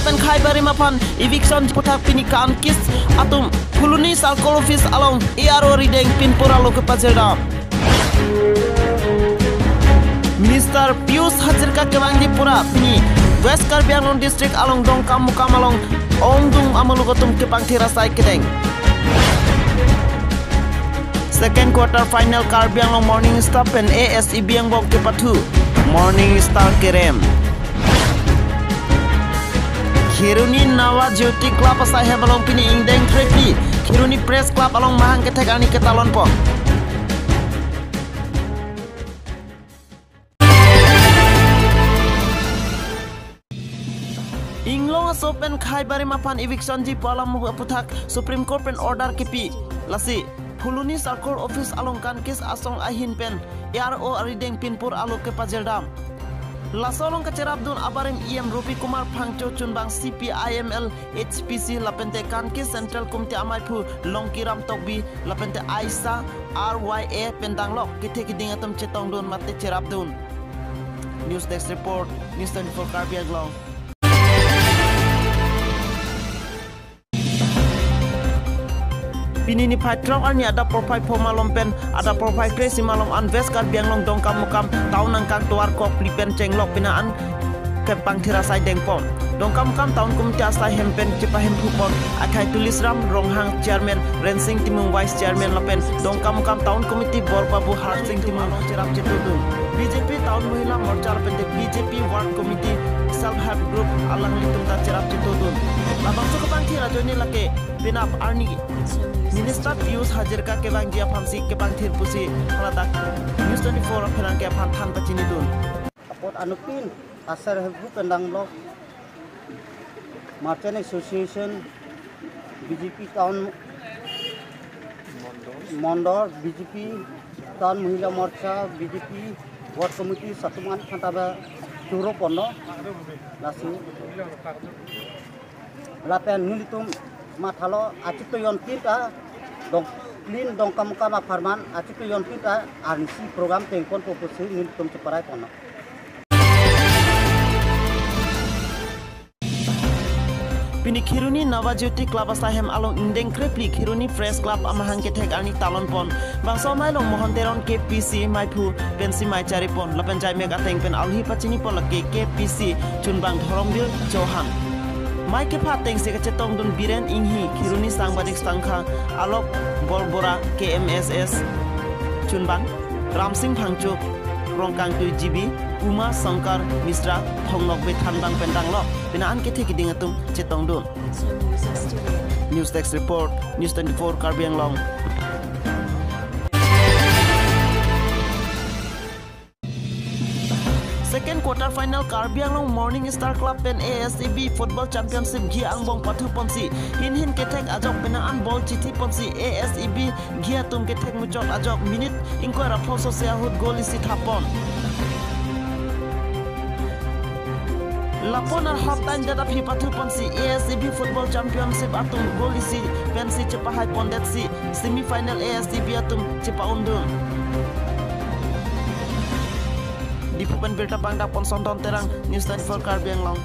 sopen khai bari mapan eviction putak pinikan kis atum fuluni salkol office along ERO rideng pinpura lo ke Pajeldam. Minister Pius Hajirka kewangi pura pini West Karbi Anglong district along dongkam mukam along ongdung amalugotum kepangthira sai kedeng. Second quarter final Karbi Anglong Morning Star pen ASE Biangbok kepatu Morning Star kerem. Khiruni Nawa Jyoti Club asai hebalong pini ingdeng trepi Khiruni Press Club along mahang ketek ani ketalon po. Inglong sopen khai bari mapan eviction ji palam puthak Supreme Court pen order kipi lasi Fuluni Circle Office along kan kes asong ahin pen ERO rideng pinpur alok ke Pajeldam. Lasolong kecerabdun abarim IM Rupi Kumar Phangcho Chunbang CPIML HPC lapente Kanki Central Committee Amaipu Longkiram Tokbi lapente Aisa RYA Pendanglok kite kiding atom cetong dun mate cerabdun. News Desk Report News 24 Karbi Anglong. Pinini patrok ani ada profile pomalom pen ada profile kresi malom anves Karbi Anglong dongkam mukam tahun angkang tuar kok plipen cenglok pinaan kempang tirasai dengpom dongkam mukam tahun kumti asai hempen cepa hempupon akai tulis ram ronghang chairman rensing timung vice chairman lapen dongkam mukam tahun komiti borbabu harsing timung cerap cetudun BJP tahun muhila morcha lapen BJP ward committee self help group alang litung ta cerap cetudun labang so kepang tirajoni lake pinap arni Minister Pius Hajirka kebang dia pamsi kebang thir pusi halatak News 24 phelang ke phan than pachini dun apot anupin asar hebu pendang blok Merchant Association BJP Town Mondor BJP Town Mahila Morcha BJP Ward Committee Satuman Khantaba Turo Pono lasi lapen nilitum mathalo achito yon kita dong clean dong kamukama farman achito yon kita RNC program tengkon proposi nilitum ceparai pono. Pini Khiruni Nawajyoti Club asahem along indeng krepli Khiruni Press Club amahang ketek ani talon pon bangso mai long mohonteron KPC maipu pensi mai cari pon lapen jai meg ateng pen alhi pachini pon lake KPC chunbang dhorombil Johan mai ke phateng se kecetong dun biren inghi Khiruni sangbadik sangkha alok bolbora KMSS chunbang Ramsing Phangchuk rongkang tu GB Uma Sankar Misra Thongnok be thanbang pendanglok binaan ke theki dingatum cetong dun. News Desk Report News 24 Karbi Anglong. Second quarter final Karbi Anglong Morning Star Club pen ASEB Football Championship Gia Angbong Patu Ponsi hin ketek ajok binaan ball chiti ponsi ASEB Gia tum ketek mucot ajok minute ingko rapho sosial hut goal isi thapon Lapon ar half time data phi patu ponsi ASEB Football Championship atum goal isi pensi cepahai pondet si semi final ASEB atum cepa undung di pupen berita pangda pon sonton terang News 24 Karbi Anglong.